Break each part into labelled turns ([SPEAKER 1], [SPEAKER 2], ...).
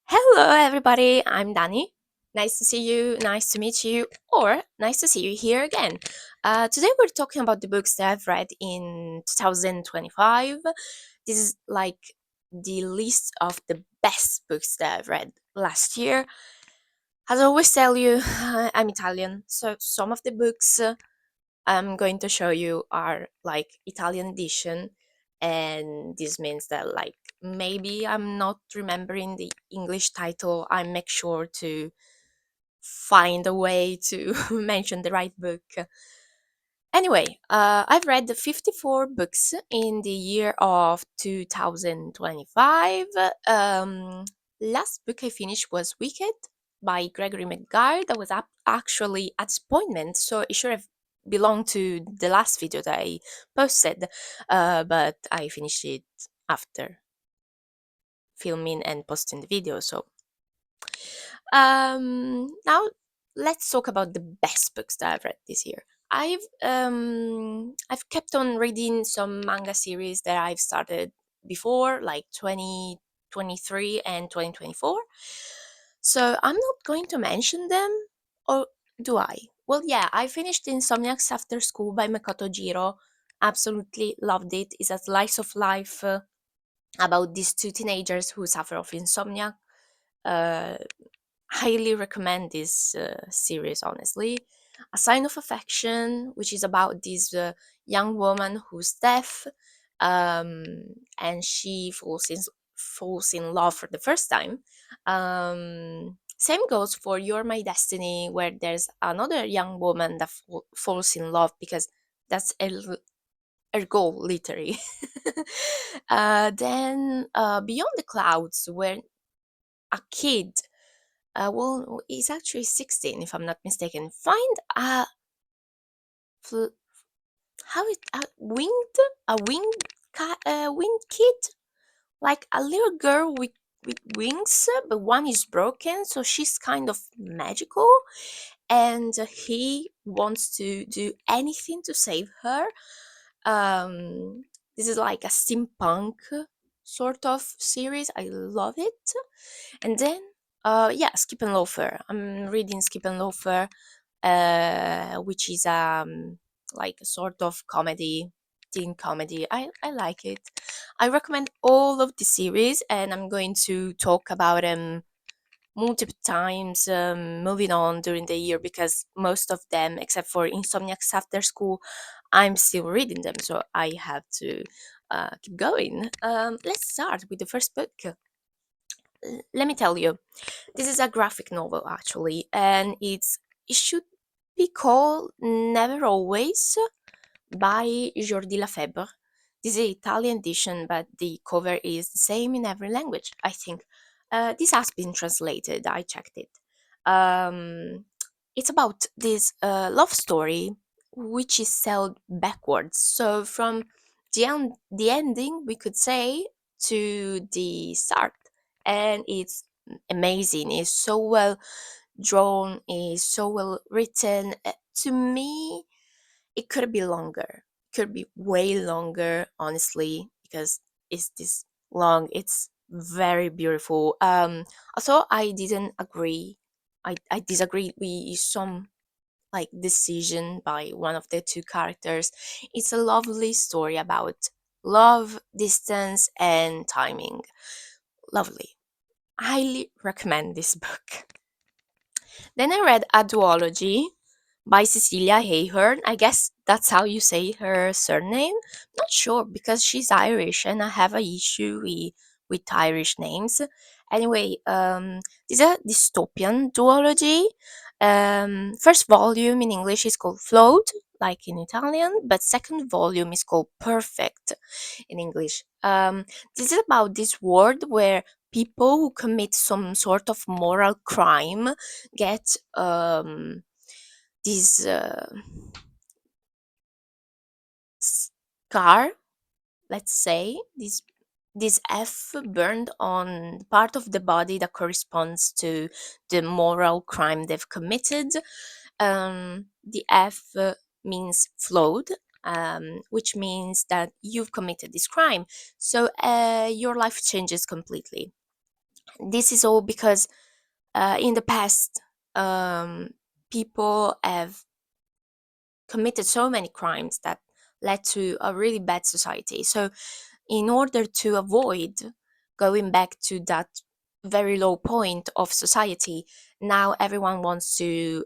[SPEAKER 1] Hello, everybody. I'm Dani. Nice to see you, nice to meet you, or nice to see you here again. Today, we're talking about the books that I've read in 2025. This is like the list of the best books that I've read last year. As I always tell you, I'm Italian, so some of the books I'm going to show you are like Italian edition, and this means that like maybe I'm not remembering the English title. I make sure to find a way to mention the right book. Anyway, I've read the 54 books in the year of 2025. Last book I finished was Wicked by Gregory McGuire. That was actually a disappointment, so it should have belonged to the last video that I posted, but I finished it after filming and posting the video. So now let's talk about the best books that I've read this year. I've kept on reading some manga series that I've started before, like 2023 and 2024. So I'm not going to mention them, or do I? Well, yeah, I finished Insomniacs After School by Makoto Jiro. Absolutely loved it. It's a slice of life about these two teenagers who suffer of insomnia. Uh, Highly recommend this series, honestly. A Sign of Affection, which is about this young woman who's deaf, um, and she falls in love for the first time. Same goes for You're My Destiny, where there's another young woman that falls in love because that's her goal, literally. Then Beyond the Clouds, where a kid well, he's actually 16, if I'm not mistaken. Find fl- how it winged kid, like a little girl with wings, but one is broken, so she's kind of magical, and he wants to do anything to save her. This is like a steampunk sort of series. I love it. And then, yeah, Skip and Loafer. I'm reading Skip and Loafer, which is like a sort of comedy, teen comedy. I like it. I recommend all of the series, and I'm going to talk about them multiple times moving on during the year because most of them, except for Insomniacs After School, I'm still reading them, so I have to keep going. Let's start with the first book. Let me tell you, this is a graphic novel actually, and it should be called Never Always by Jordi Lafebre. This is an Italian edition, but the cover is the same in every language, I think. This has been translated, I checked it. Um, it's about this love story which is told backwards. So from the ending, we could say, to the start. And it's amazing. It's so well drawn, it's so well written. To me, it could be longer, could be way longer, honestly, because it's this long. It's very beautiful. Also, I didn't agree. I disagreed with some like decision by one of the two characters. It's a lovely story about love, distance, and timing. Lovely. Highly recommend this book. Then I read A Duology by Cecilia Ahern. I guess that's how you say her surname. Not sure because she's Irish and I have a issue with Irish names. Anyway, this is a dystopian duology. First volume in English is called Float, like in Italian, but second volume is called Perfect in English. This is about this world where people who commit some sort of moral crime get this scar, let's say, this F burned on the part of the body that corresponds to the moral crime they've committed. The F means flawed, which means that you've committed this crime, so your life changes completely. This is all because in the past, people have committed so many crimes that led to a really bad society. So, in order to avoid going back to that very low point of society, now everyone wants to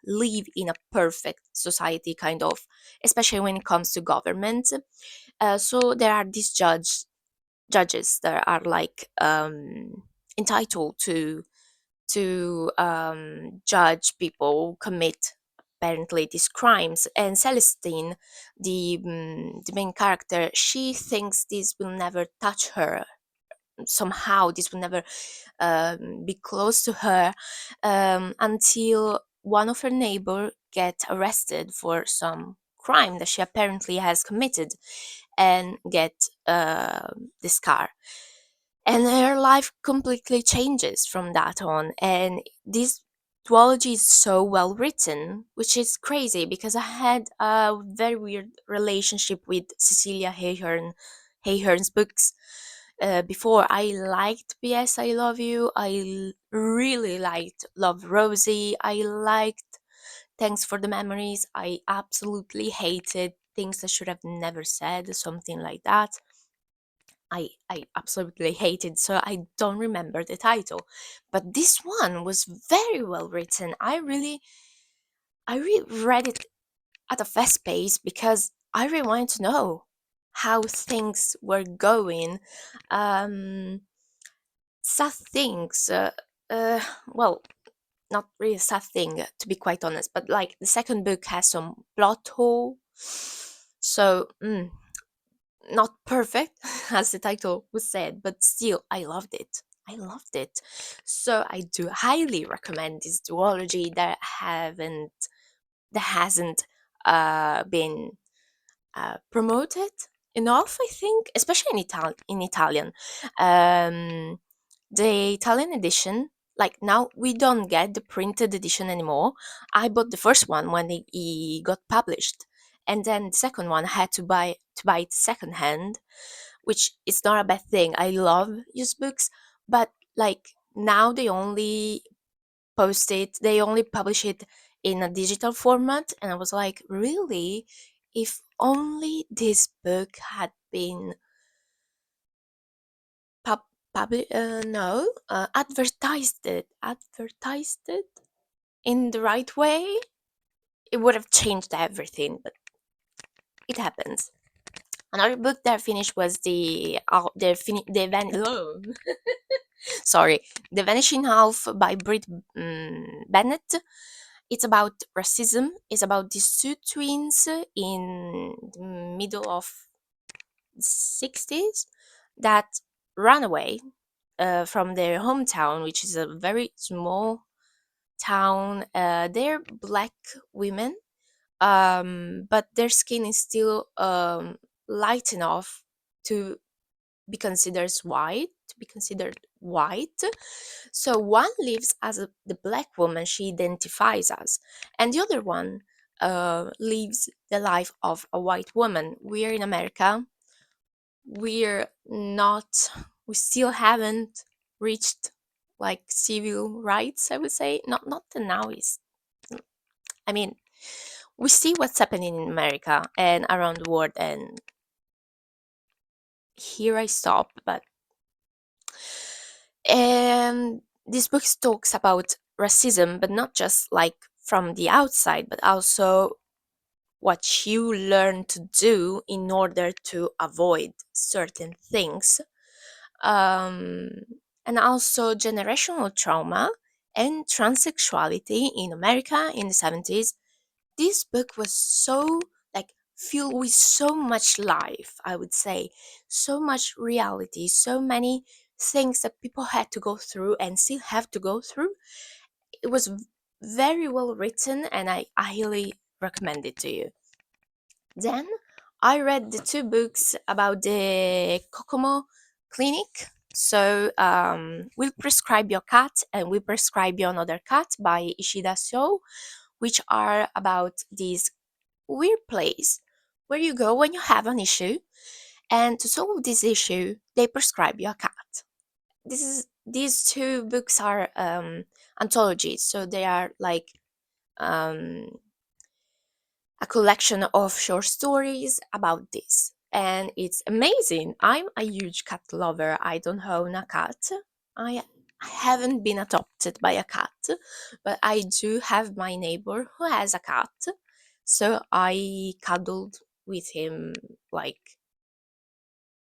[SPEAKER 1] live in a perfect society, kind of, especially when it comes to government. So there are these judges that are like entitled to judge people who commit apparently these crimes. And Celestine, the main character, she thinks this will never touch her. Somehow, this will never be close to her until one of her neighbor get arrested for some crime that she apparently has committed and get this car, and her life completely changes from that on. And this duology is so well written, which is crazy because I had a very weird relationship with Cecilia Hayhern's books. Before, I liked PS I Love You, really liked Love Rosie, I liked Thanks for the Memories, I absolutely hated Things I Should Have Never Said, something like that. I absolutely hated, so I don't remember the title. But this one was very well written. I really read it at a fast pace because I really wanted to know how things were going. Um, Sad things. Well, not really a sad thing, to be quite honest. But like the second book has some plot hole, so not perfect as the title was said, but still I loved it. I loved it. So I do highly recommend this duology that hasn't been promoted enough, I think, especially in Italian. um the Italian edition, like, now we don't get the printed edition anymore. I bought the first one when he got published, and then the second one I had to buy it secondhand, which is not a bad thing. I love used books, but like now they only publish it in a digital format, and I was like, really? If only this book had been pub no, advertised it in the right way, it would have changed everything, but it happens. Another book that I finished was sorry, The Vanishing Half by Brit Bennett. It's about racism. It's about these two twins in the middle of the 60s that ran away from their hometown, which is a very small town. They're black women, but their skin is still light enough to be considered white. So one lives as the black woman she identifies as, and the other one lives the life of a white woman. We're in America. We're not. We still haven't reached like civil rights, I would say. Not the now is. I mean, we see what's happening in America and around the world, and here I stop. But this book talks about racism, but not just like from the outside, but also what you learn to do in order to avoid certain things, um, and also generational trauma and transsexuality in America in the 70s. This book was so like filled with so much life, I would say, so much reality, so many things that people had to go through and still have to go through. It was very well written, and I highly recommend it to you. Then I read the two books about the Kokomo Clinic. So, We'll Prescribe Your Cat and We'll Prescribe You Another Cat by Ishida So, which are about this weird place where you go when you have an issue, and to solve this issue, they prescribe you a cat. these two books are anthologies, so they are like um, a collection of short stories about this, and it's amazing. I'm a huge cat lover. I don't own a cat. I haven't been adopted by a cat, but I do have my neighbor who has a cat, so I cuddled with him like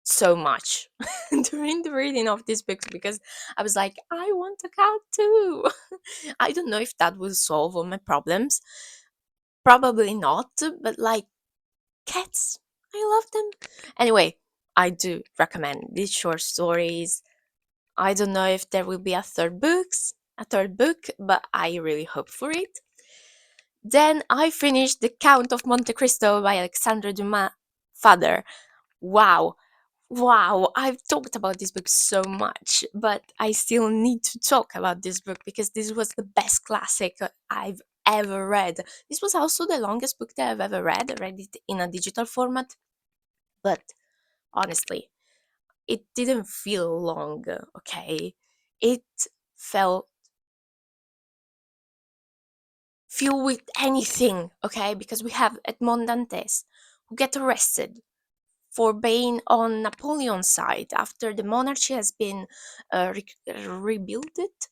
[SPEAKER 1] so much during the reading of this book, because I was like, I want a cat too. I don't know if that will solve all my problems. Probably not, but like cats, I love them. Anyway, I do recommend these short stories. I don't know if there will be a third book, but I really hope for it. Then I finished The Count of Monte Cristo by Alexandre Dumas' father. Wow, wow, I've talked about this book so much, but I still need to talk about this book because this was the best classic I've ever read. This was also the longest book that I've ever read. I read it in a digital format, but honestly, it didn't feel long, okay? It felt filled with anything, okay? Because we have Edmond Dantes who get arrested for being on Napoleon's side after the monarchy has been rebuilt,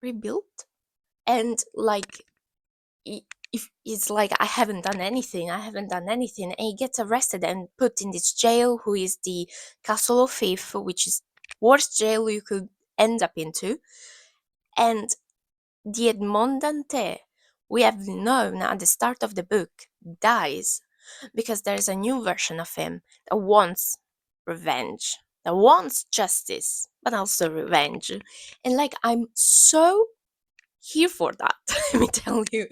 [SPEAKER 1] rebuilt, and like if it's like I haven't done anything, and he gets arrested and put in this jail, who is the Castle of Fife, which is worst jail you could end up into, and the Edmond Dante we have known at the start of the book dies because there's a new version of him that wants revenge, that wants justice, but also revenge. And like, I'm so here for that. Let me tell you.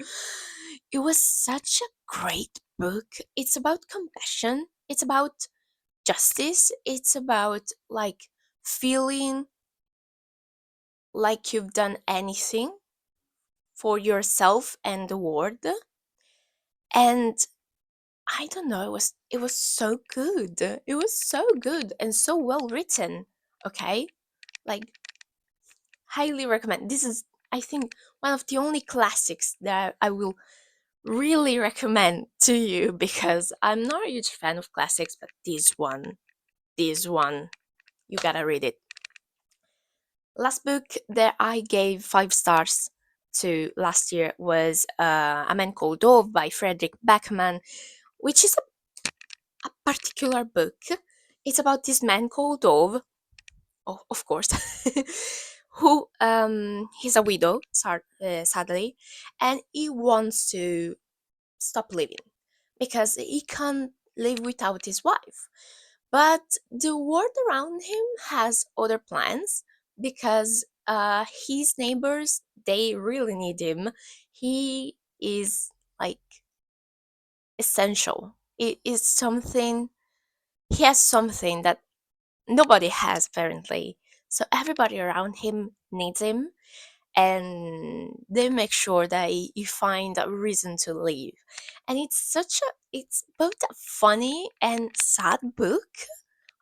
[SPEAKER 1] It was such a great book. It's about compassion, it's about justice, it's about like feeling like you've done anything for yourself and the world. And I don't know, it was so good. It was so good and so well written. Okay? Like, highly recommend. This is, I think, one of the only classics that I will really recommend to you, because I'm not a huge fan of classics, but this one, you gotta read it. Last book that I gave 5 stars to last year was A Man Called Ove by Frederick Backman, which is a particular book. It's about this man called Ove, oh, of course, who he's a widow, sadly, and he wants to stop living because he can't live without his wife. But the world around him has other plans, because his neighbors, they really need him. He is like essential. It is something, he has something that nobody has apparently. So everybody around him needs him, and they make sure that you find a reason to live. And it's both a funny and sad book.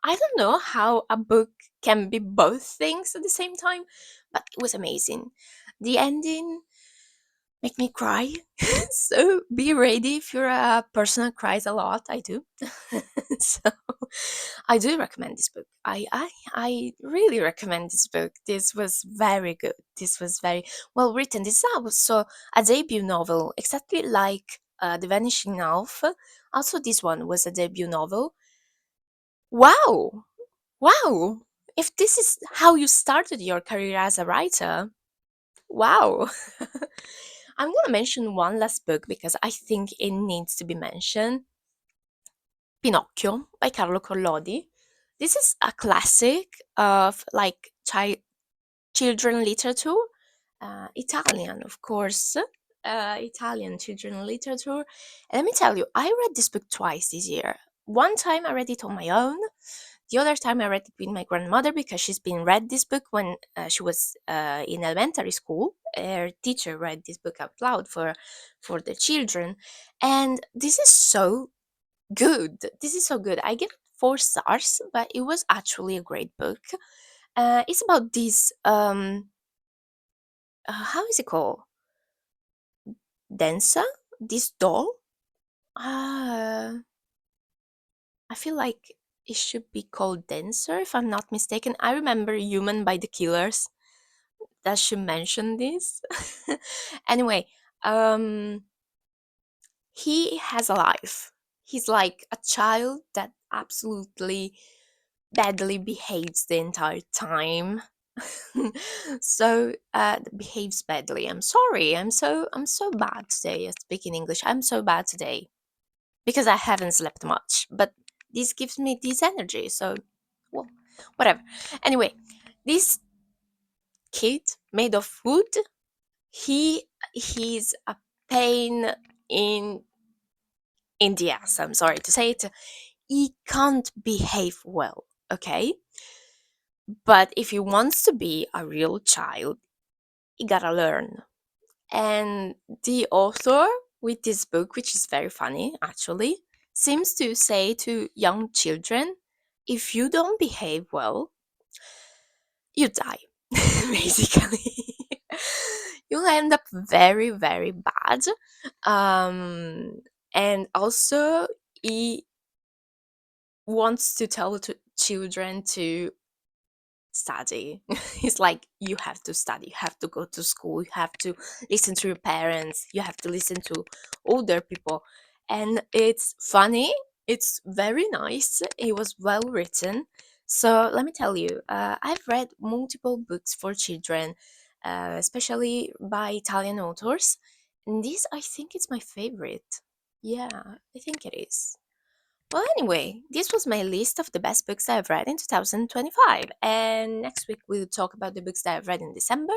[SPEAKER 1] I don't know how a book can be both things at the same time, but it was amazing. The ending make me cry. So be ready if you're a person who cries a lot. I do. So I do recommend this book. I really recommend this book. This was very good. This was very well written. This is also a debut novel, exactly like The Vanishing Elf. Also, this one was a debut novel. Wow! Wow! If this is how you started your career as a writer, wow! I'm gonna mention one last book because I think it needs to be mentioned. Pinocchio by Carlo Collodi. This is a classic of like children literature, Italian, of course, Italian children literature. And let me tell you, I read this book twice this year. One time I read it on my own. The other time I read it with my grandmother, because she's been read this book when she was in elementary school. Her teacher read this book out loud for the children, and this is so good. This is so good. I give it 4 stars, but it was actually a great book. It's about this how is it called? Dancer? This doll? Uh, I feel like it should be called Dancer, if I'm not mistaken. I remember Human by the Killers that should mention this. Anyway, um, he has a life. He's like a child that absolutely badly behaves the entire time. So behaves badly. I'm sorry. I'm so bad today at speaking English. I'm so bad today because I haven't slept much. But this gives me this energy. So, well, whatever. Anyway, this kid made of wood. He he's a pain in in the ass. I'm sorry to say it. He can't behave well. Okay, but if he wants to be a real child, he gotta learn. And the author with this book, which is very funny actually, seems to say to young children, if you don't behave well, you die. Basically. You'll end up very, very bad. Um, and also, he wants to tell to children to study. It's like you have to study, you have to go to school, you have to listen to your parents, you have to listen to older people. And it's funny, it's very nice, it was well written. So let me tell you, I've read multiple books for children, especially by Italian authors. And this, I think, it's my favorite. Yeah, I think it is. Well, anyway, this was my list of the best books I've read in 2025. And next week we'll talk about the books that I've read in December,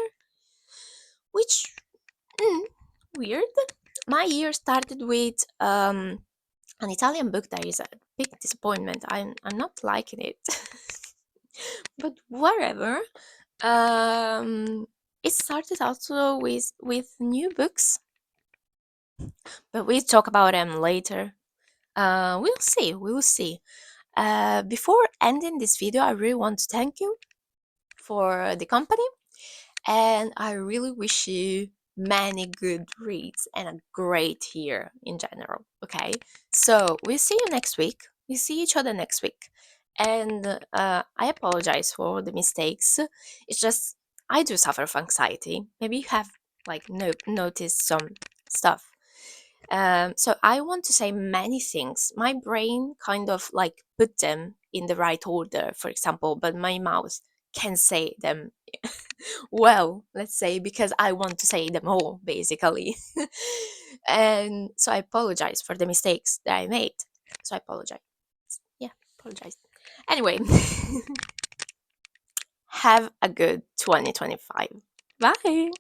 [SPEAKER 1] which, mm, weird. My year started with an Italian book that is a big disappointment. I'm not liking it. But whatever. Um, it started also with new books, but we'll talk about them later. We'll see. We'll see. Before ending this video, I really want to thank you for the company, and I really wish you many good reads and a great year in general. Okay, so we'll see you next week. We see each other next week, and I apologize for the mistakes. It's just I do suffer from anxiety. Maybe you have like noticed some stuff. So I want to say many things. My brain kind of like put them in the right order, for example, but my mouth can say them well, let's say, because I want to say them all, basically. And so I apologize for the mistakes that I made. So I apologize. Yeah, apologize. Anyway, have a good 2025. Bye.